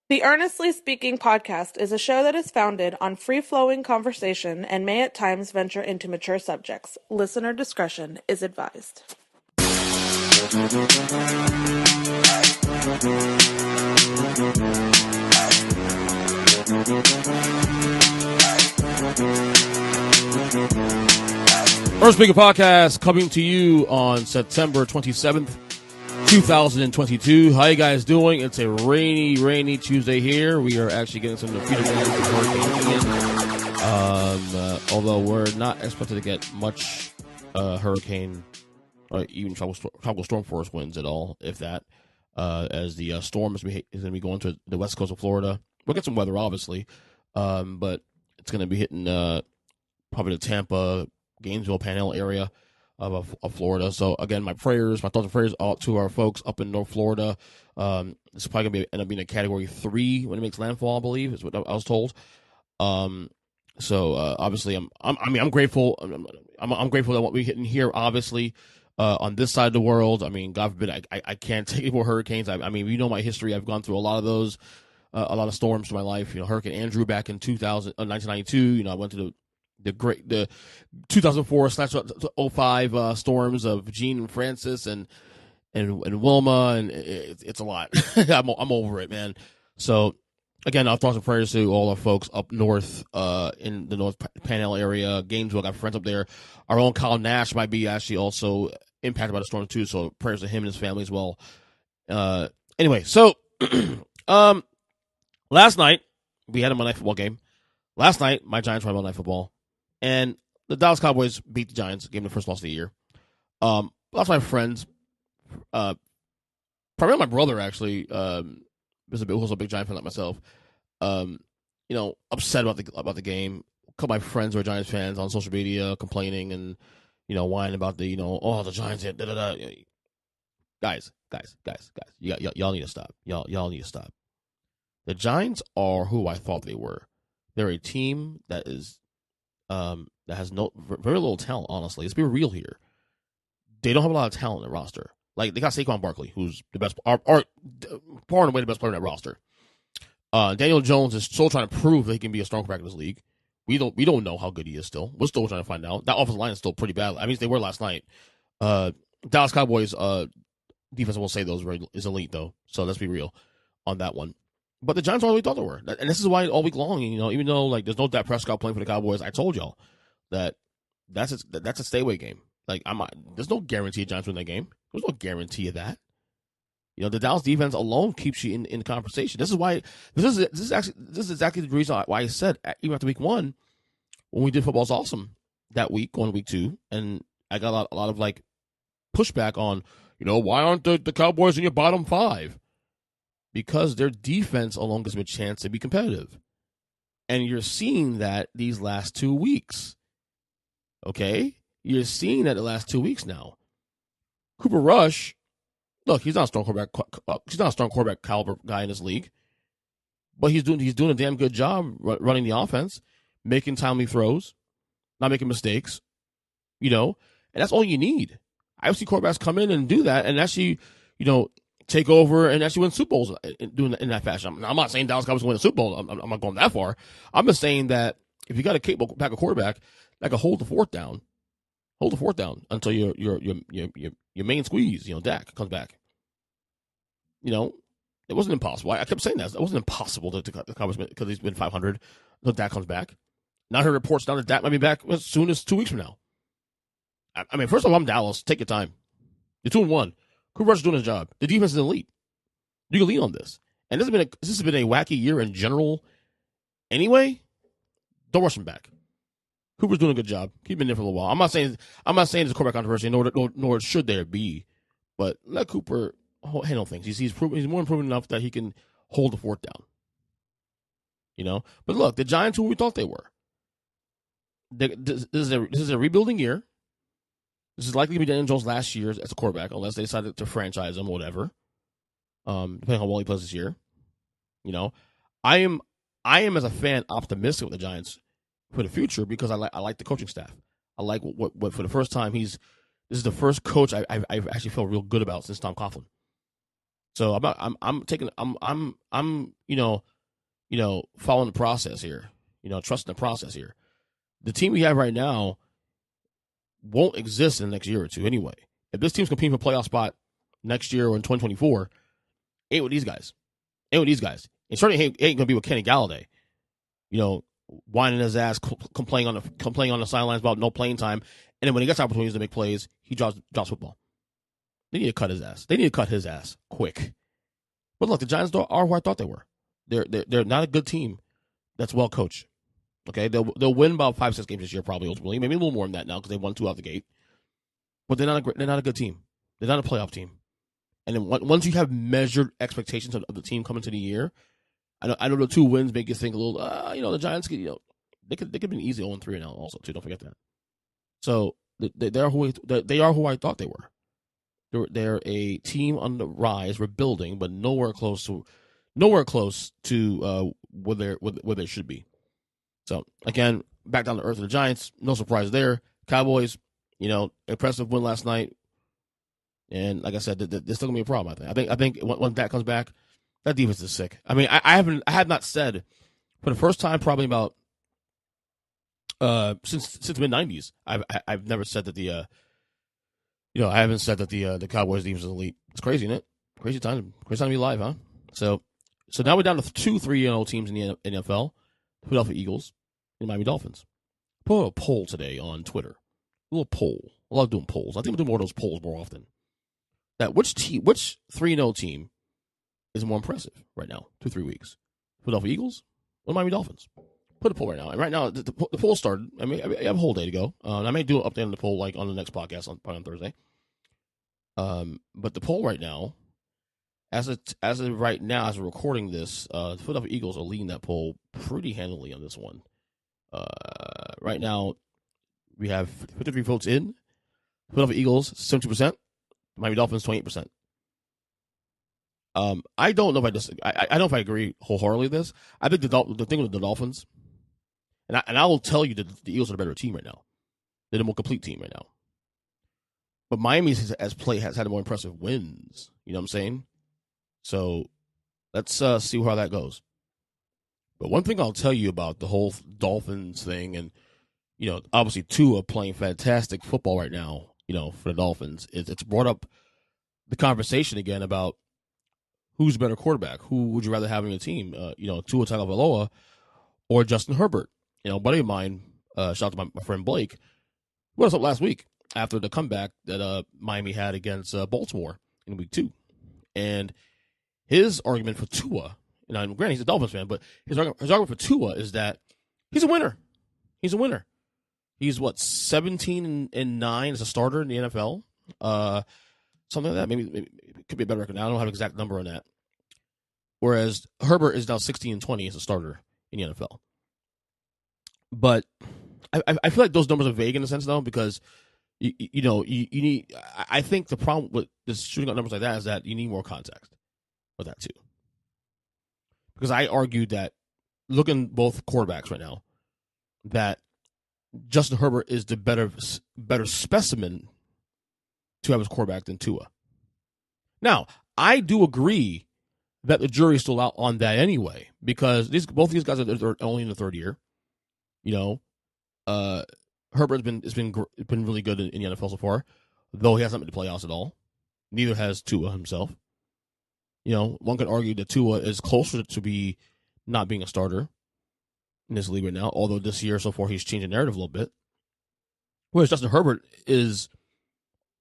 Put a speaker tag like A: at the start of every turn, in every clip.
A: The Earnestly Speaking podcast is a show that is founded on free-flowing conversation and may at times venture into mature subjects. Listener discretion is advised.
B: Earnestly Speaking podcast coming to you on September 27th, 2022. How you guys doing? It's a rainy Tuesday here. We are actually getting some defeated hurricane. Although we're not expected to get much hurricane or even tropical storm force winds at all, if that. As the storm is going to be going to the west coast of Florida. We'll get some weather, obviously, but it's going to be hitting probably the Tampa, Gainesville, Panhandle area of Florida. So again, my thoughts and prayers out to our folks up in North Florida. This is probably going to end up being a Category 3 when it makes landfall, I believe, is what I was told. So obviously, I'm grateful. I'm grateful that what we're hitting here, obviously, on this side of the world. I mean, God forbid, I can't take any more hurricanes. I mean, you know my history. I've gone through a lot of those, a lot of storms in my life. You know, Hurricane Andrew back in 1992. You know, I went to the 2004/05 storms of Gene and Francis and Wilma, and it's a lot. I'm over it, man. So again, I'll thoughts and prayers to all our folks up north, in the North Panhandle area, Gainesville. Got friends up there. Our own Kyle Nash might be actually also impacted by the storm too. So prayers to him and his family as well. Anyway, so last night we had a Monday Night Football game. Last night my Giants won Monday Night Football. And the Dallas Cowboys beat the Giants, gave them the first loss of the year. Lots of my friends, primarily my brother, actually, was a big Giant fan like myself. Upset about the game. A couple of my friends who are Giants fans on social media complaining and whining about the Giants hit. Guys, y'all need to stop. Y'all need to stop. The Giants are who I thought they were. They're a team that has very little talent, honestly. Let's be real here. They don't have a lot of talent in the roster. Like, they got Saquon Barkley, who's the best, far and away the best player in that roster. Daniel Jones is still trying to prove that he can be a strong quarterback in this league. We don't know how good he is still. We're still trying to find out. That offensive line is still pretty bad. I mean, they were last night. Dallas Cowboys defense, I will say, is elite, though. So let's be real on that one. But the Giants are all we thought they were. And this is why all week long, even though like there's no Dak Prescott playing for the Cowboys, I told y'all that that's a stay away game. Like there's no guarantee Giants win that game. There's no guarantee of that. The Dallas defense alone keeps you in the conversation. This is why this is exactly the reason why I said even after week 1 when we did Football's Awesome that week, going to week 2, and I got a lot of like pushback on why aren't the Cowboys in your bottom 5? Because their defense alone gives them a chance to be competitive. And you're seeing that these last 2 weeks. Okay? You're seeing that the last 2 weeks now. Cooper Rush, look, he's not a strong quarterback caliber guy in this league. But he's doing a damn good job running the offense, making timely throws, not making mistakes. And that's all you need. I've seen quarterbacks come in and do that and actually, take over and actually win Super Bowls doing in that fashion. I'm not saying Dallas Cowboys win a Super Bowl. I'm not going that far. I'm just saying that if you got a capable backup quarterback that can hold the fourth down until your main squeeze, Dak comes back. It wasn't impossible. I kept saying that it wasn't impossible to cut the Cowboys because he's been 500 until Dak comes back. Now I heard reports down that Dak might be back as soon as 2 weeks from now. I mean, first of all, I'm Dallas. Take your time. You're 2-1. Cooper Rush is doing his job. The defense is elite. You can lean on this. And this has been a wacky year in general. Anyway, don't rush him back. Cooper's doing a good job. He's been there for a little while. I'm not saying it's a quarterback controversy, nor should there be. But let Cooper handle things. He's more improving enough that he can hold the fourth down. But look, the Giants, who we thought they were. This is a rebuilding year. This is likely to be Daniel Jones' last year as a quarterback, unless they decided to franchise him or whatever. Depending on how well he plays this year. I am as a fan optimistic with the Giants for the future because I like the coaching staff. I like what for the first time this is the first coach I've actually felt real good about since Tom Coughlin. So I'm following the process here. Trusting the process here. The team we have right now won't exist in the next year or two anyway. If this team's competing for a playoff spot next year or in 2024, ain't with these guys. Ain't with these guys. It certainly ain't going to be with Kenny Galladay. Whining his ass, complaining on the sidelines about no playing time, and then when he gets opportunities to make plays, he drops football. They need to cut his ass. They need to cut his ass quick. But look, the Giants are who I thought they were. They're not a good team that's well coached. Okay, they'll win about 5-6 games this year, probably ultimately, maybe a little more than that now because they won 2 out the gate. But they're not a good team. They're not a playoff team. And then once you have measured expectations of the team coming to the year, I know the 2 wins make you think a little. The Giants could, they could be an easy 0-3 now also too. Don't forget that. So they are who I thought they were. They're a team on the rise, rebuilding, but nowhere close to where they should be. So again, back down to earth of the Giants. No surprise there. Cowboys, impressive win last night, and like I said, there's still gonna be a problem. I think when that comes back, that defense is sick. I mean, I have not said for the first time probably about since the mid '90s. I've never said that I haven't said that the Cowboys defense is elite. It's crazy, isn't it? Crazy time to be alive, huh? So now we're down to 2 3-0 teams in the NFL: Philadelphia Eagles and Miami Dolphins. Put a poll today on Twitter. A little poll. I love doing polls. I think we'll do more of those polls more often. That which 3-0 team is more impressive right now, 2-3 weeks? Philadelphia Eagles or Miami Dolphins? Put a poll right now. And right now, the poll started. I mean, I have a whole day to go. I may do an update on the poll like on the next podcast on Thursday. But the poll right now, as of right now, as we're recording this, the Philadelphia Eagles are leading that poll pretty handily on this one. Right now, we have 53 votes in. Philadelphia Eagles 70%. Miami Dolphins 28%. I don't know if I don't know if I agree wholeheartedly with this. I think the thing with the Dolphins, and I will tell you that the Eagles are a better team right now. They're the more complete team right now. But Miami has had more impressive wins. You know what I'm saying? So let's see how that goes. But one thing I'll tell you about the whole Dolphins thing, and obviously Tua playing fantastic football right now. For the Dolphins, it's brought up the conversation again about who's a better quarterback. Who would you rather have on your team? Tua Tagovailoa or Justin Herbert? A buddy of mine, shout out to my friend Blake, brought us up last week after the comeback that Miami had against Baltimore in week 2. And his argument for Tua, granted he's a Dolphins fan, but his argument for Tua is that he's a winner. He's a winner. He's 17-9 as a starter in the NFL, something like that. Maybe it could be a better record. Now I don't have an exact number on that. Whereas Herbert is now 16-20 as a starter in the NFL. But I feel like those numbers are vague in a sense though, because you need. I think the problem with just shooting out numbers like that is that you need more context with that too. Because I argued that looking both quarterbacks right now, that Justin Herbert is the better specimen to have as quarterback than Tua. Now, I do agree that the jury's still out on that anyway, because both these guys are only in the 3rd year. Herbert's been really good in the NFL so far, though he hasn't made the playoffs at all. Neither has Tua himself. One could argue that Tua is closer to be not being a starter in this league right now, although this year so far he's changed the narrative a little bit. Whereas Justin Herbert is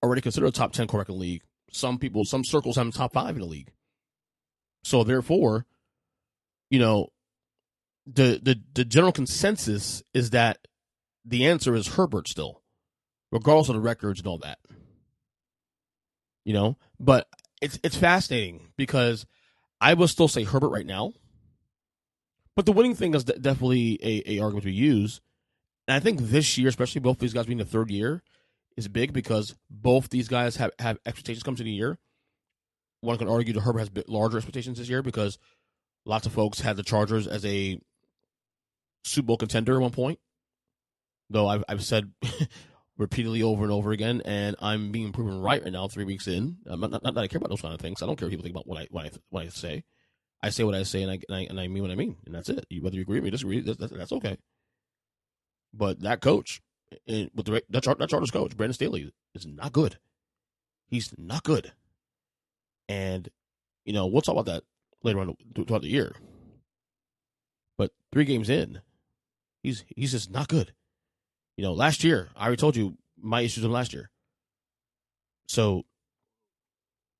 B: already considered a top 10 quarterback in the league. Some circles have him top 5 in the league. So therefore, the general consensus is that the answer is Herbert still, regardless of the records and all that. But it's fascinating because I will still say Herbert right now. But the winning thing is definitely a argument we use. And I think this year, especially both these guys being the 3rd year, is big because both these guys have expectations come to the year. One can argue that Herbert has a bit larger expectations this year because lots of folks had the Chargers as a Super Bowl contender at one point. Though I've said repeatedly over and over again, and I'm being proven right now 3 weeks in. Not that I care about those kind of things. I don't care what people think about what I say. I say what I say, and I mean what I mean, and that's it. Whether you agree with me or disagree, that's okay. But that coach, with that Chargers coach, Brandon Staley, is not good. He's not good. And, we'll talk about that later on throughout the year. But 3 games in, he's just not good. Last year, I already told you my issues with last year. So,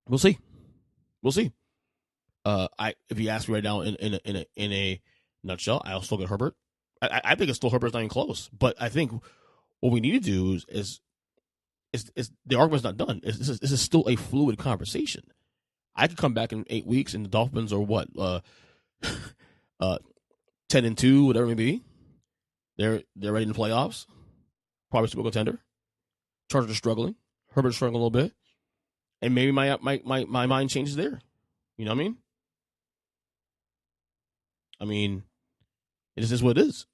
B: we'll see. We'll see. If you ask me right now in a nutshell, I'll still get Herbert. I think it's still Herbert's not even close. But I think what we need to do is the argument's not done. This is still a fluid conversation. I could come back in 8 weeks and the Dolphins are what 10-2, whatever it may be. They're ready in the playoffs. Probably Super Bowl contender. Chargers are struggling. Herbert's struggling a little bit, and maybe my mind changes there. You know what I mean? It is what it is.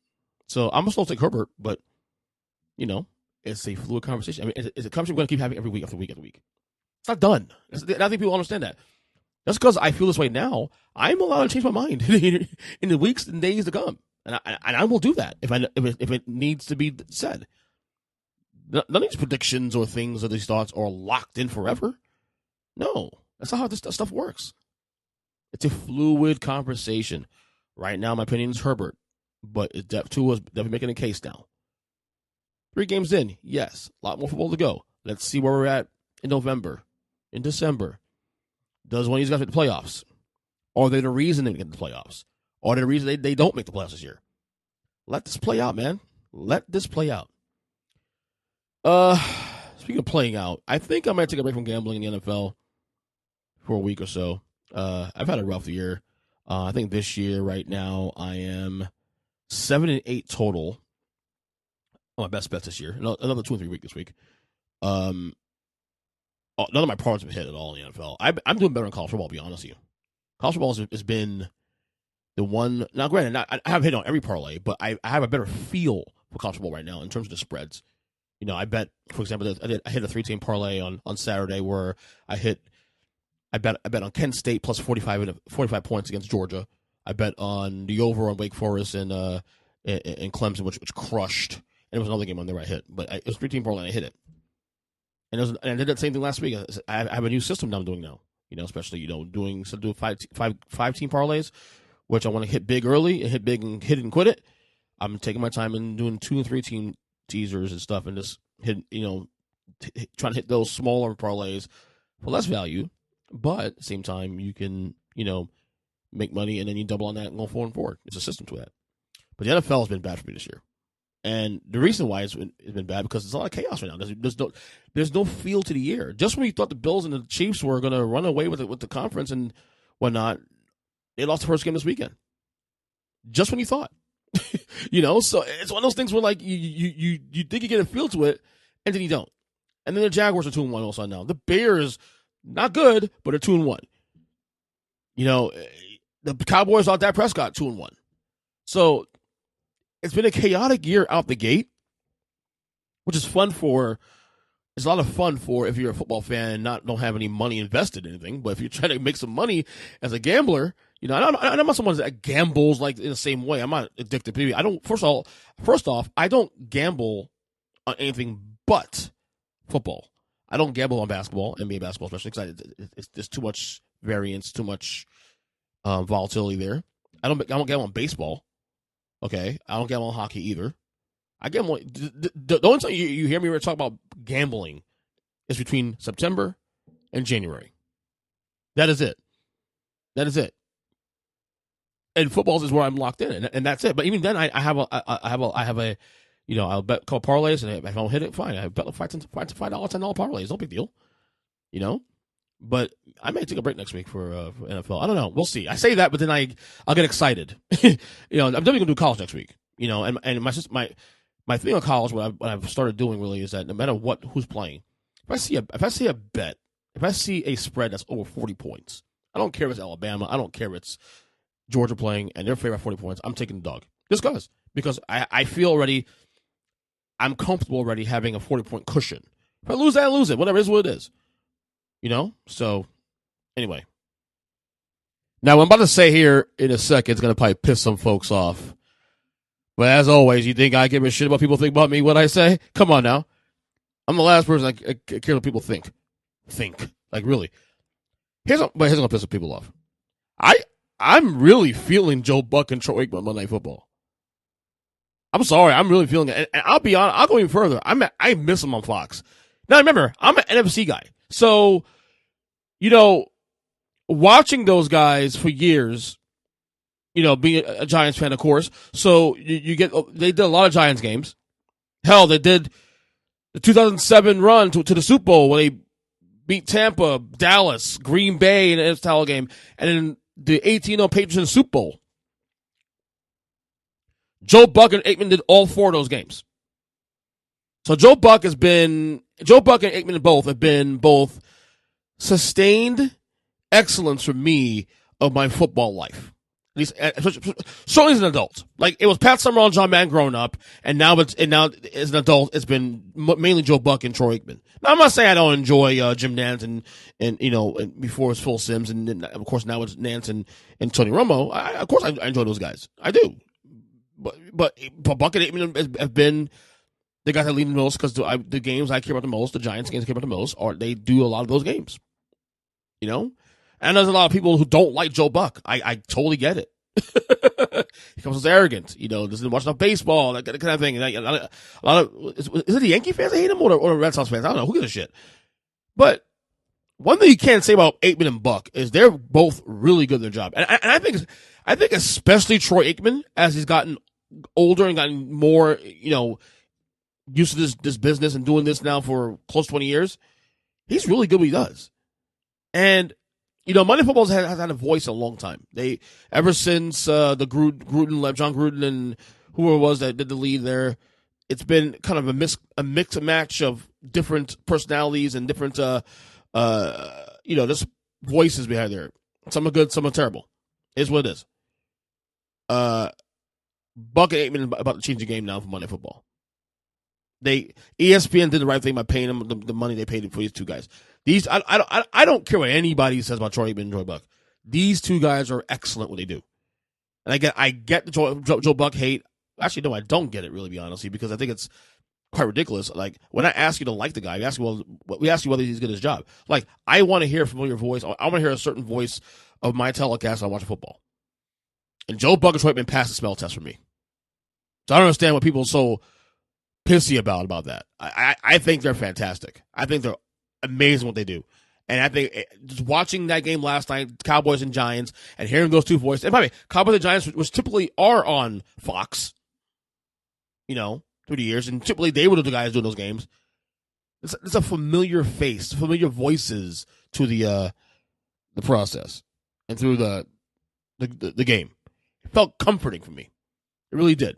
B: So I'm gonna still take Herbert, but it's a fluid conversation. It's a conversation we're gonna keep having every week after week after week. It's not done. I think people understand that. Just because I feel this way now, I'm allowed to change my mind in the weeks and days to come, and I will do that if it needs to be said. None of these predictions or things or these thoughts are locked in forever. No, that's not how this stuff works. It's a fluid conversation. Right now, my opinion is Herbert, but Tua is definitely making a case now. 3 games in, yes, a lot more football to go. Let's see where we're at in November, in December. Does one of these guys make the playoffs? Are they the reason they get the playoffs? Are they the reason they don't make the playoffs this year? Let this play out, man. Let this play out. Speaking of playing out, I think I might take a break from gambling in the NFL for a week or so. I've had a rough year. I think this year, right now, I am 7-8 total. My best bets this year. Another 2 or 3 weeks this week. None of my parlays have hit at all in the NFL. I'm doing better in college football, to be honest with you. College football has been the one. Now, granted, I haven't hit on every parlay, but I have a better feel for college football right now in terms of the spreads. I bet, for example, I hit a 3-team parlay on Saturday where I bet on Kent State plus 45 points against Georgia. I bet on the over on Wake Forest and Clemson, which crushed. And there was another game on there I hit, but it was 3-team parlay and I hit it. And I did that same thing last week. I have a new system that I'm doing now. Especially doing 5-team parlays, which I want to hit big early and hit big and hit it and quit it. I'm taking my time and doing 2 and 3-team teasers and stuff, and just hit trying to hit those smaller parlays for less value, but at the same time you can make money and then you double on that and go forward and forward. It's a system to that. But the NFL has been bad for me this year, and the reason why it's been bad because there's a lot of chaos right now. There's no feel to the year. Just when you thought the Bills and the Chiefs were going to run away with the conference and whatnot, they lost the first game this weekend. Just when you thought. So it's one of those things where like you think you get a feel to it, and then you don't. And then the Jaguars are 2-1 all of a sudden now. The Bears, not good, but they're 2-1. The Cowboys without Dak Prescott 2-1. So it's been a chaotic year out the gate, which is fun for. It's a lot of fun for if you're a football fan and don't have any money invested in anything. But if you're trying to make some money as a gambler, I'm not someone that gambles like in the same way. I'm not addicted. I don't. First off, I don't gamble on anything but football. I don't gamble on basketball, NBA basketball, especially because there's too much variance, too much volatility there. I don't gamble on baseball. Okay, I don't gamble on hockey either. I gamble. The only time you hear me talk about gambling is between September and January. That is it. And footballs is where I'm locked in, and that's it. But even then, I have a I'll bet a couple parlays, and if I don't hit it, fine. I bet like $5, $10 parlays, no big deal. But I may take a break next week for NFL. I don't know. We'll see. I say that, but then I'll get excited. I'm definitely gonna do college next week. And my thing on college, what I've started doing really is that no matter who's playing, if I see a bet, if I see a spread that's over 40 points, I don't care if it's Alabama, I don't care if it's Georgia playing and they're favored by 40 points, I'm taking the dog. Just because I feel already I'm comfortable already having a 40-point cushion. If I lose that, I lose it. Whatever, it is what it is. So anyway. Now, what I'm about to say here in a second is going to probably piss some folks off. But as always, you think I give a shit about people think about me, what I say? Come on now. I'm the last person I care what people think. Like, really. Here's going to piss some people off. I'm really feeling Joe Buck and Troy Aikman on Monday Night Football. I'm sorry. I'm really feeling it. And I'll be honest. I'll go even further. I miss them on Fox. Now, remember, I'm an NFC guy. So, watching those guys for years, being a Giants fan, of course. So they did a lot of Giants games. Hell, they did the 2007 run to the Super Bowl when they beat Tampa, Dallas, Green Bay in a title game, and then the 18-0 Patriots in the Super Bowl. Joe Buck and Aikman did all 4 of those games. So Joe Buck and Aikman both have been both sustained excellence for me of my football life. At least, certainly as an adult. Like, it was Pat Summerall and John Madden growing up, and now as an adult, it's been mainly Joe Buck and Troy Aikman. Now, I'm not saying I don't enjoy Jim Nance and before it was Phil Simms, and then, of course, now it's Nance and Tony Romo. Of course, I enjoy those guys. I do. But Buck and Aikman have been the guys that lead the most, because the games I care about the most, the Giants games I care about the most, they do a lot of those games. And there's a lot of people who don't like Joe Buck. I totally get it. He comes as arrogant, doesn't watch enough baseball, that kind of thing. And a lot of is it the Yankee fans that hate him or the Red Sox fans? I don't know. Who gives a shit? But one thing you can't say about Aikman and Buck is they're both really good at their job. And I think especially Troy Aikman, as he's gotten older and gotten more, used to this business and doing this now for close to 20 years, he's really good at what he does. And Monday Football has had a voice a long time. Ever since the Gruden, John Gruden, and whoever it was that did the lead there, it's been kind of a mix and match of different personalities and different just voices behind there. Some are good, some are terrible. Is what it is. Buck and Aikman about to change the game now for Monday Football. ESPN did the right thing by paying them the money they paid for these two guys. I don't care what anybody says about Troy Aikman and Joe Buck. These two guys are excellent what they do. And I get the Joe Buck hate. Actually, no, I don't get it, really, to be honest, because I think it's quite ridiculous. Like, when I ask you to like the guy, we ask you whether he's good at his job. Like, I want to hear a familiar voice. I want to hear a certain voice of my telecast when I watch football. And Joe Buck and Troy Aikman passed the smell test for me. So I don't understand what people are so pissy about that. I think they're fantastic. I think they're amazing what they do. And I think just watching that game last night, Cowboys and Giants, and hearing those two voices, and by the way, Cowboys and Giants, which typically are on Fox, through the years, and typically they were the guys doing those games. It's a familiar face, familiar voices to the process and through the game. It felt comforting for me. It really did.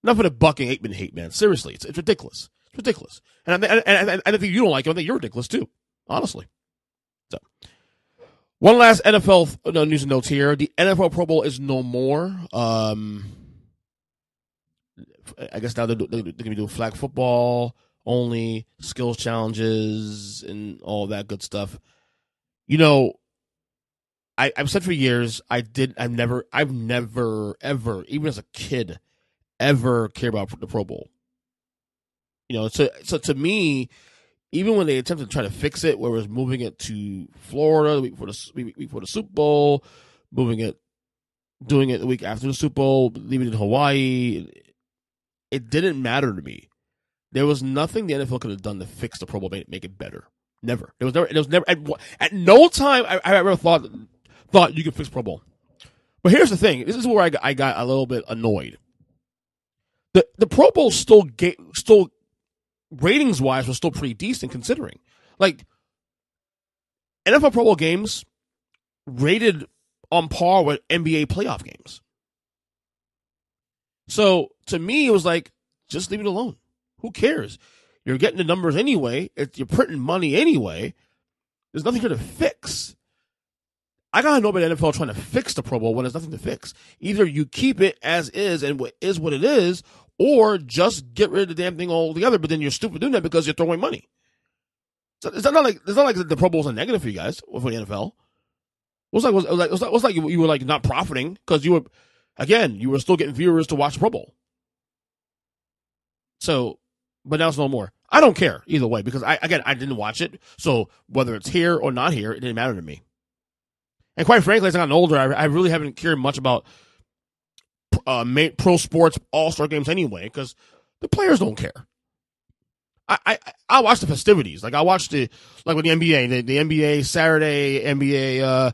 B: Enough of the Buck and Aikman hate, man. Seriously, it's ridiculous. It's ridiculous. And I think you don't like it. I think you're ridiculous too, honestly. So, one last NFL news and notes here. The NFL Pro Bowl is no more. I guess now they're going to be doing flag football only, skills challenges, and all that good stuff. I've said for years, I've never, ever, even as a kid, ever cared about the Pro Bowl. So to me, even when they attempted to try to fix it, where it was moving it to Florida the week before the Super Bowl, doing it the week after the Super Bowl, leaving it in Hawaii, it didn't matter to me. There was nothing the NFL could have done to fix the Pro Bowl, make it better. Never. It was never at no time I ever thought you could fix Pro Bowl. But here's the thing. This is where I got a little bit annoyed. The Pro Bowl still ratings wise was still pretty decent, considering, like, NFL Pro Bowl games rated on par with NBA playoff games. So to me, it was like, just leave it alone. Who cares? You're getting the numbers anyway. You're printing money anyway. There's nothing here to fix. I gotta know about the NFL trying to fix the Pro Bowl when there's nothing to fix. Either you keep it as is and what is what it is, or just get rid of the damn thing altogether. But then you're stupid doing that because you're throwing money. So it's not like the Pro Bowl is a negative for you guys for the NFL. It was like you were like not profiting because you were still getting viewers to watch the Pro Bowl. So, but now it's no more. I don't care either way because I didn't watch it. So whether it's here or not here, it didn't matter to me. And quite frankly, as I gotten older, I really haven't cared much about pro sports all-star games anyway because the players don't care. I watch the festivities. Like I watched with the NBA, the NBA Saturday NBA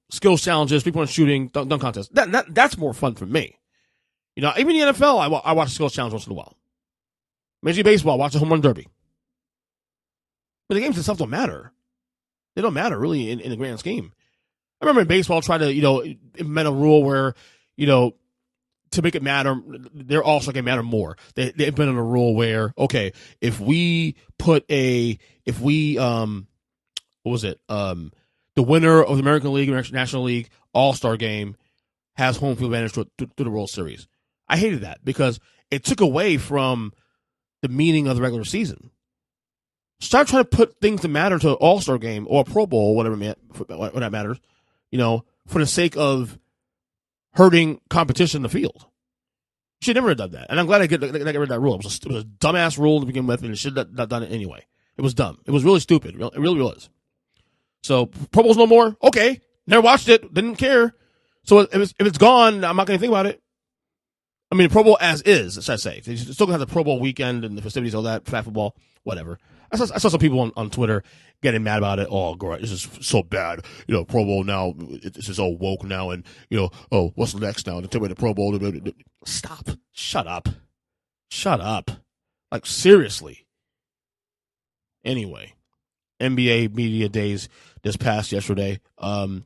B: skills challenges, people shooting, dunk contests. That's more fun for me. Even the NFL, I watch the skills challenge once in a while. Major League Baseball, I watch the home run derby. But the games themselves don't matter. They don't matter really in the grand scheme. I remember in baseball trying to implement a rule where to make it matter, their all-star game matter more. They implemented a rule where, okay, if we the winner of the American League, National League All-Star game has home field advantage to the World Series. I hated that because it took away from the meaning of the regular season. Start trying to put things that matter to an All-Star game or a Pro Bowl, whatever that matters, for the sake of hurting competition in the field. You should never have done that. And I'm glad I got rid of that rule. It was a dumbass rule to begin with, and it should have not done it anyway. It was dumb. It was really stupid. It really was. So, Pro Bowl's no more. Okay. Never watched it. Didn't care. So, if it's gone, I'm not going to think about it. I mean, the Pro Bowl as is, should I say. They're still going to have the Pro Bowl weekend and the festivities, all that, flag football, whatever. I saw some people on Twitter getting mad about it. Oh, great, this is so bad. Pro Bowl now, this is all woke now, and, oh, what's next now? They take away the Pro Bowl. Stop. Shut up. Like, seriously. Anyway, NBA Media Days just passed yesterday. You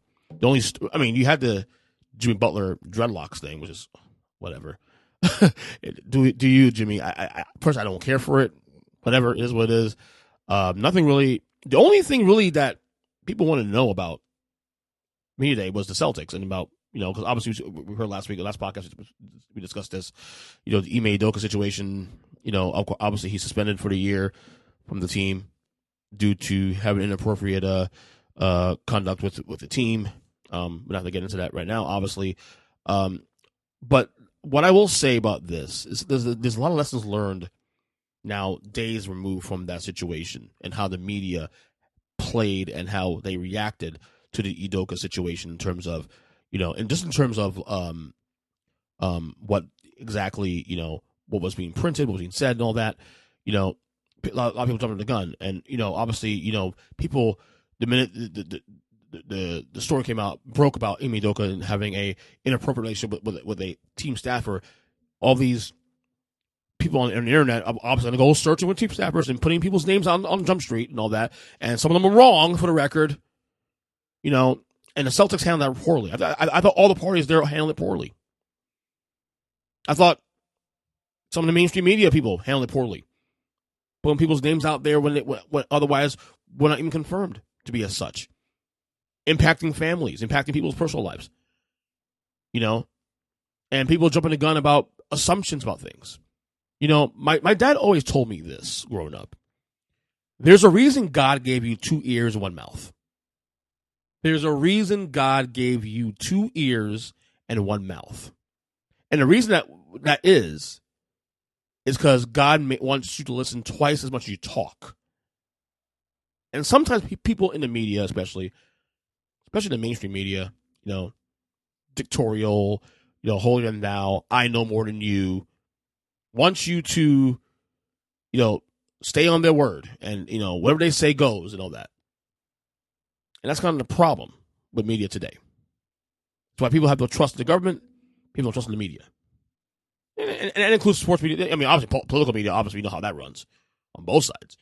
B: had the Jimmy Butler dreadlocks thing, which is whatever. do you, Jimmy? I personally, I don't care for it. Whatever, it is what it is. Nothing really. The only thing really that people wanted to know about Media Day was the Celtics and about, because obviously we heard last podcast, we discussed this, the Ime Udoka situation. Obviously he's suspended for the year from the team due to having inappropriate conduct with the team. We're not going to get into that right now, obviously. But what I will say about this is there's a lot of lessons learned now, days removed from that situation, and how the media played and how they reacted to the Udoka situation in terms of, and just in terms of what exactly, what was being printed, what was being said, and all that. A lot of people jumping the gun, and obviously, people, the minute the story broke about Ime Udoka and having a inappropriate relationship with a team staffer, all these people on the internet obviously going to go searching with team staffers and putting people's names on Jump Street and all that, and some of them are wrong for the record, and the Celtics handled that poorly. I thought all the parties there handled it poorly. I thought some of the mainstream media people handled it poorly, putting people's names out there when otherwise were not even confirmed to be as such, impacting families, impacting people's personal lives, and people jumping the gun about assumptions about things. My dad always told me this growing up. There's a reason God gave you 2 ears and 1 mouth. There's a reason God gave you 2 ears and 1 mouth. And the reason that is because God wants you to listen twice as much as you talk. And sometimes people in the media, especially the mainstream media, dictatorial, holier than thou, I know more than you, wants you to, stay on their word and, whatever they say goes and all that. And that's kind of the problem with media today. That's why people have to trust the government, people don't trust the media. And that includes sports media. I mean, obviously, political media, obviously, we know how that runs on both sides.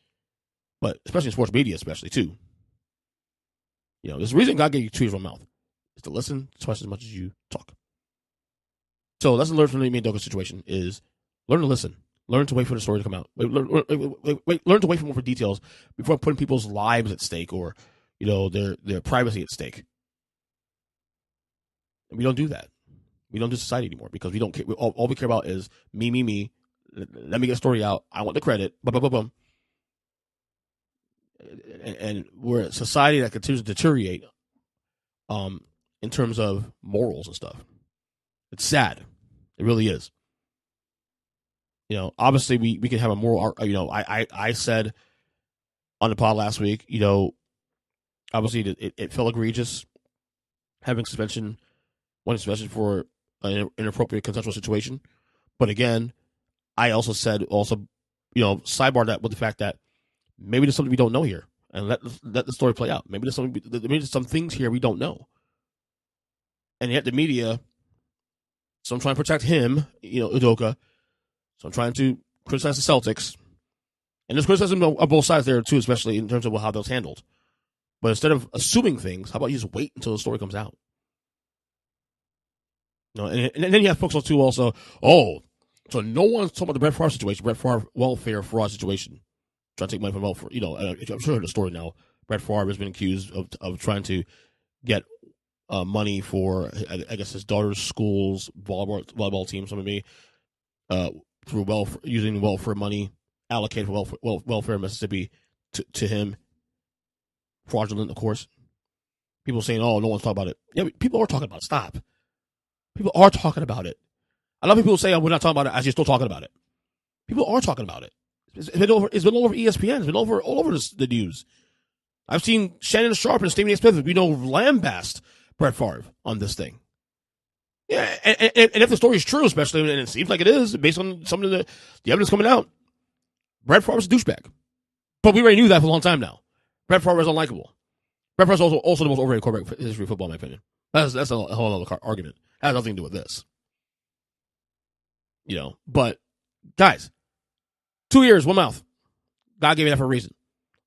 B: But especially in sports media, especially, too. There's a reason God gave you 2 ears and 1 mouth. Is to listen twice as much as you talk. So, lesson learned from the Ime Udoka situation is learn to listen. Learn to wait for the story to come out. Learn to wait for more details before putting people's lives at stake or, their privacy at stake. And we don't do that. We don't do society anymore because we don't care. All we care about is me. Let me get a story out. I want the credit. Blah, blah, blah, blah. And we're a society that continues to deteriorate in terms of morals and stuff. It's sad. It really is. Obviously we can have a moral. I said on the pod last week, obviously it felt egregious having one suspension for an inappropriate consensual situation. But again, I also said, sidebar that with the fact that maybe there's something we don't know here, and let the story play out. Maybe there's some things here we don't know, and yet the media. So I'm trying to protect him, Udoka. So I'm trying to criticize the Celtics, and there's criticism on both sides there too, especially in terms of how that was handled. But instead of assuming things, how about you just wait until the story comes out? And then you have folks too also. Oh, so no one's talking about the Brett Favre situation, Brett Favre welfare fraud situation. Trying to take money from welfare. I'm sure you heard the story now. Brett Favre has been accused of trying to get money for, I guess, his daughter's school's volleyball team. Something maybe through using welfare money allocated for welfare in Mississippi to him. Fraudulent, of course. People saying, "Oh, no one's talking about it." Yeah, people are talking about it. Stop. People are talking about it. A lot of people say, "Oh, we're not talking about it," as you're still talking about it. People are talking about it. It's been all over ESPN. It's been all over the news. I've seen Shannon Sharp and Stephen A. Smith, lambast Brett Favre on this thing. Yeah, and if the story is true, especially, and it seems like it is, based on some of the evidence coming out, Brett Favre's a douchebag. But we already knew that for a long time now. Brett Favre is unlikable. Brett Favre is also the most overrated quarterback in history of football, in my opinion. That's a whole other argument. It has nothing to do with this. But guys, 2 ears, one mouth. God gave you that for a reason.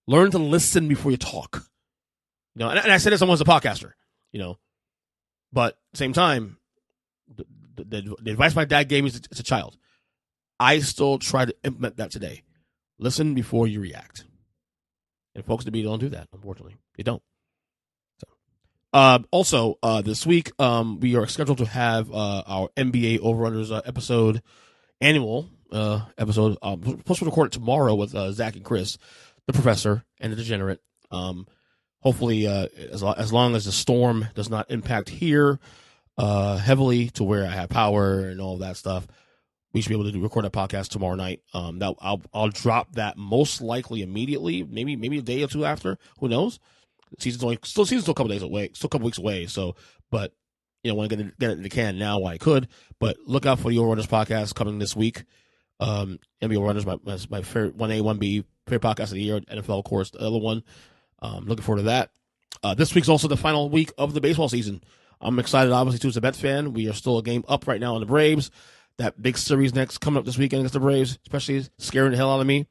B: Learn to listen before you talk. And I said this someone's a podcaster. But at the same time, the advice my dad gave me as a child, I still try to implement that today. Listen before you react. And folks in the media don't do that, unfortunately. They don't. Also, this week, we are scheduled to have our NBA Over-Unders annual episode. Supposed to record it tomorrow with Zach and Chris, the professor and the degenerate. Hopefully, as long as the storm does not impact here heavily to where I have power and all of that stuff, we should be able to record that podcast tomorrow night. I'll drop that most likely immediately, maybe a day or two after. Who knows? Season's still a couple days away, still a couple weeks away. So, but want to get it in the can now while I could. But look out for the Overrunners podcast coming this week. NBA Overrunners, my favorite 1A, 1B favorite podcast of the year. NFL, of course, the other one. Looking forward to that. This week's also the final week of the baseball season. I'm excited, obviously, too, as a Mets fan. We are still a game up right now on the Braves. That big series next coming up this weekend against the Braves, especially scaring the hell out of me.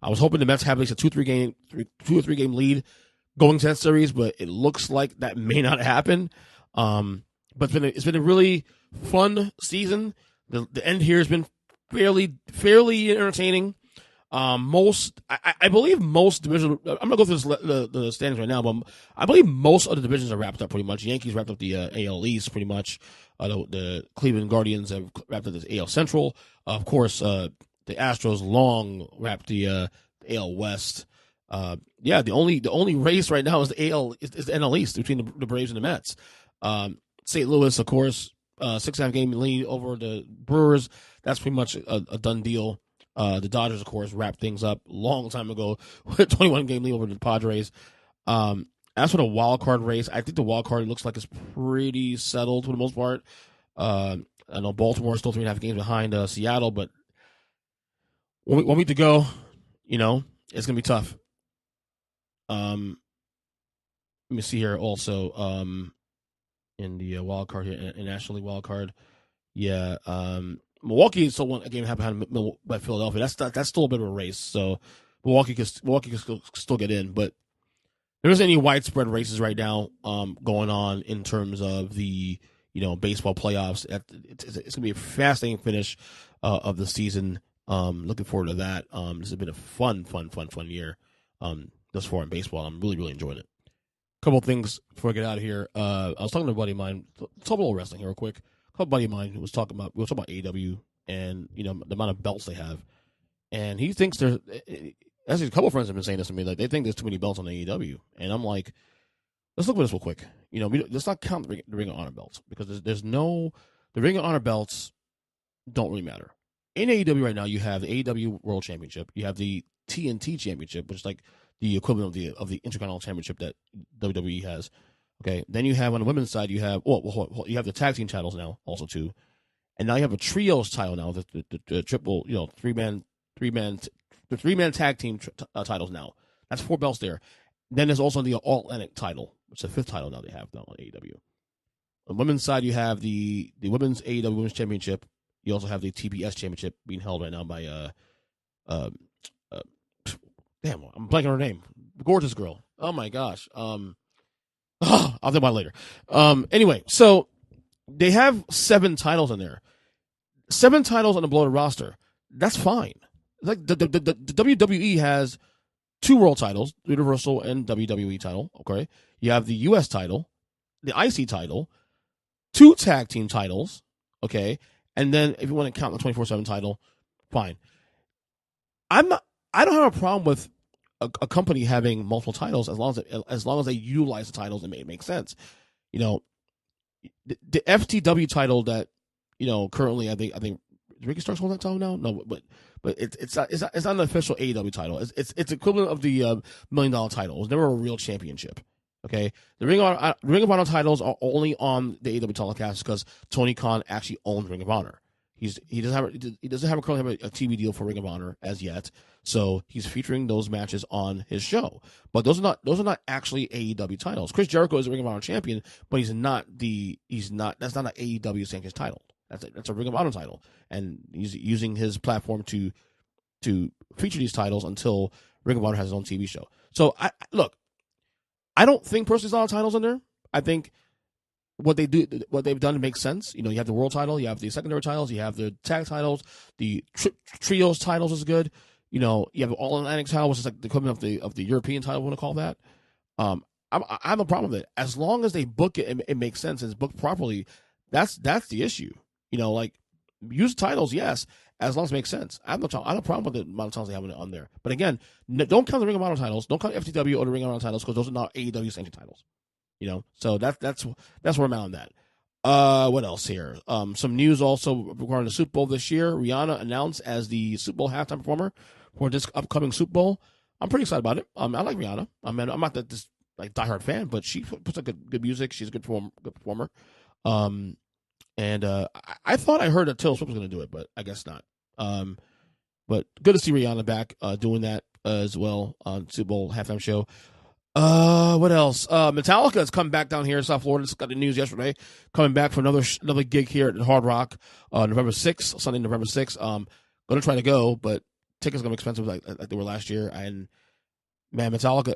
B: I was hoping the Mets have at least a 2 or 3 game lead going to that series, but it looks like that may not happen. But it's been a really fun season. The end here has been fairly entertaining. I believe most divisions. I'm gonna go through the standings right now, but I believe most of the divisions are wrapped up pretty much. Yankees wrapped up the AL East pretty much. The Cleveland Guardians have wrapped up the AL Central. Of course, the Astros long wrapped the AL West. The only race right now is the NL East between the Braves and the Mets. St. Louis, of course, 6.5 game lead over the Brewers. That's pretty much a done deal. The Dodgers, of course, wrapped things up a long time ago with a 21 game lead over the Padres. As for the wild card race, I think the wild card looks like it's pretty settled for the most part. I know Baltimore is still 3.5 games behind Seattle, but 1 week to go, it's gonna be tough. Let me see here also in the wild card here, in National League wild card. Yeah, Milwaukee is still a game behind by Philadelphia. That's still a bit of a race. So Milwaukee can still get in, but there isn't any widespread races right now going on in terms of the baseball playoffs. It's gonna be a fascinating finish of the season. Looking forward to that. This has been a fun year thus far in baseball. I'm really enjoying it. Couple of things before I get out of here. I was talking to a buddy of mine. Talk a little wrestling here real quick. couple buddy of mine who was talking about AEW and the amount of belts they have, and he thinks there's actually a couple of friends have been saying this to me, like they think there's too many belts on AEW, and I'm like, let's look at this real quick. Let's not count the Ring of Honor belts because there's no the Ring of Honor belts don't really matter. In AEW right now, you have the AEW World Championship, you have the TNT Championship, which is like the equivalent of the Intercontinental Championship that WWE has. Okay, then you have on the women's side, you have you have the tag team titles now also too, and now you have a trios title now, the triple three man tag team titles now. That's 4 belts there. Then there's also the All Atlantic title, which is the 5th title now they have now on AEW. On the women's side, you have the women's AEW Women's Championship. You also have the TBS Championship being held right now by damn, I'm blanking on her name. Gorgeous girl. Oh my gosh. I'll think about it later. Anyway, so they have 7 titles in there. 7 titles on the bloated roster. That's fine. Like the WWE has 2 world titles, the Universal and WWE title. Okay, you have the US title, the IC title, 2 tag team titles. Okay, and then if you want to count the 24/7 title, fine. I don't have a problem with a company having multiple titles as long as they utilize the titles and it makes sense. The FTW title that currently I think Ricky Starks hold that title now. No, but it's not an official AEW title. It's equivalent of the $1 million title. It was never a real championship. Okay, the Ring of Honor titles are only on the AEW telecast because Tony Khan actually owns Ring of Honor. He doesn't currently have a TV deal for Ring of Honor as yet, so he's featuring those matches on his show. But those are not actually AEW titles. Chris Jericho is a Ring of Honor champion, but that's not an AEW sanctioned title. That's a Ring of Honor title, and he's using his platform to feature these titles until Ring of Honor has his own TV show. So I don't think personally there's a lot of titles in there. I think what they've done makes sense. You have the world title, you have the secondary titles, you have the tag titles, the trios titles is good. You have the All Atlantic title, which is like the equivalent of the European title, I want to call that. I have a problem with it. As long as they book it and it makes sense and it's booked properly, that's the issue. Like use titles, yes, as long as it makes sense. I have no problem with the amount of titles they have on there. But again, don't count the Ring of Honor titles. Don't count FTW or the Ring of Honor titles because those are not AEW sanctioned titles. So that's where I'm at on that. What else here? Some news also regarding the Super Bowl this year. Rihanna announced as the Super Bowl halftime performer for this upcoming Super Bowl. I'm pretty excited about it. I like Rihanna. I mean, I'm not this like diehard fan, but she puts up good music. She's a good performer. And I thought I heard that Taylor Swift was going to do it, but I guess not. But good to see Rihanna back doing that as well on Super Bowl halftime show. What else? Metallica has come back down here in South Florida. Just got the news yesterday. Coming back for another gig here at Hard Rock, November 6th, Sunday, November 6th. Gonna try to go, but tickets are gonna be expensive like they were last year. And man, Metallica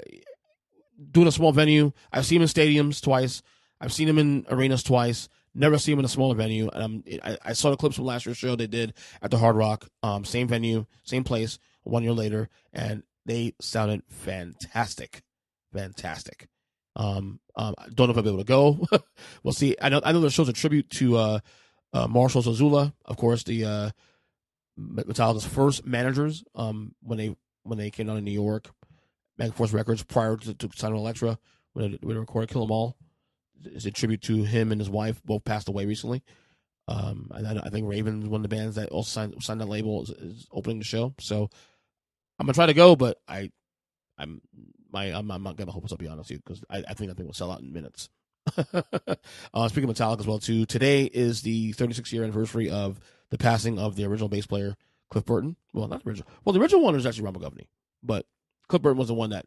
B: doing a small venue. I've seen them in stadiums twice. I've seen them in arenas twice. Never seen them in a smaller venue. And I saw the clips from last year's show they did at the Hard Rock. Same venue, same place. 1 year later, and they sounded fantastic. Fantastic. Don't know if I'll be able to go. We'll see. I know the show's a tribute to Marshall Zazula, of course, the Metallica's first managers when they came down to New York, Megaforce Records prior to signing Elektra when they recorded Kill 'Em All. It's a tribute to him and his wife, both passed away recently. And I think Raven's one of the bands that also signed that label is opening the show. So I'm gonna try to go, but I'm not gonna hope it's, I'll be honest with you, because I think that thing will sell out in minutes. Speaking of Metallica as well too, today is the 36-year anniversary of the passing of the original bass player Cliff Burton. Well, not the original. Well, the original one was actually Ron McGovney, but Cliff Burton was the one that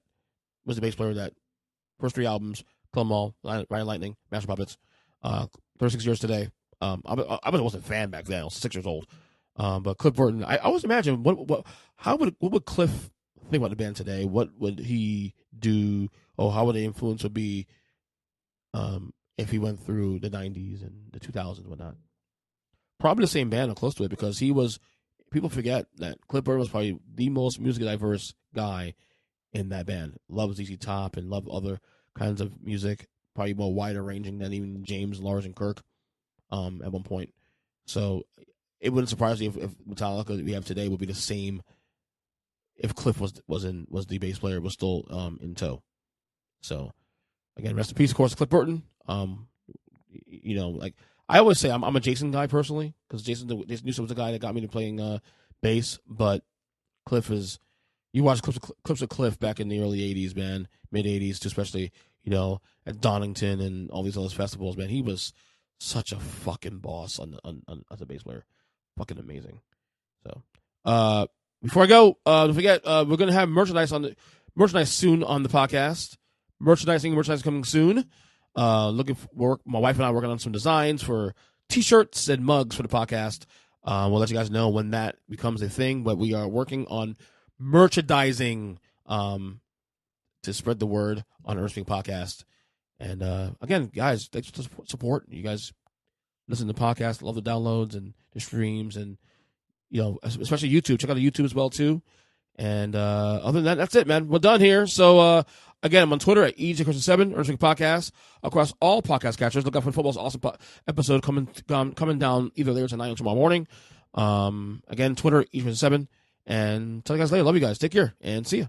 B: was the bass player that first 3 albums, Kill 'Em All, Ryan Lightning, Master Puppets. 36 years today. I wasn't a fan back then. I was 6 years old. But Cliff Burton, I always imagine what would Cliff think about the band today? What would he do? Or how would the influence would be if he went through the 90s and the 2000s and whatnot? Probably the same band or close to it, because people forget that Cliff Burton was probably the most musically diverse guy in that band. Loved ZZ Top and loved other kinds of music, probably more wider ranging than even James, Lars, and Kirk. at one point. So it wouldn't surprise me if Metallica that we have today would be the same if Cliff was the bass player, was still in tow. So again, rest in peace, of course, Cliff Burton. Like I always say, I'm a Jason guy personally, because Jason Newsom was the guy that got me to playing bass. But Cliff is, you watch clips of Cliff back in the early '80s, man, mid '80s, especially at Donington and all these other festivals, man. He was such a fucking boss on as a bass player, fucking amazing. So before I go, don't forget we're gonna have merchandise soon on the podcast. Merchandise coming soon. Looking for work. My wife and I are working on some designs for T-shirts and mugs for the podcast. We'll let you guys know when that becomes a thing. But we are working on merchandising to spread the word on Earnestly podcast. And again, guys, thanks for the support. You guys listen to the podcast, love the downloads and the streams, and especially YouTube. Check out the YouTube as well too. And other than that, that's it, man. We're done here. So again, I'm on Twitter at EJ7, Earnestly Podcast, across all podcast catchers. Look out for Football's Awesome episode coming down either later tonight or tomorrow morning. Again, Twitter, EJ7. And tell you guys later. Love you guys. Take care and see ya.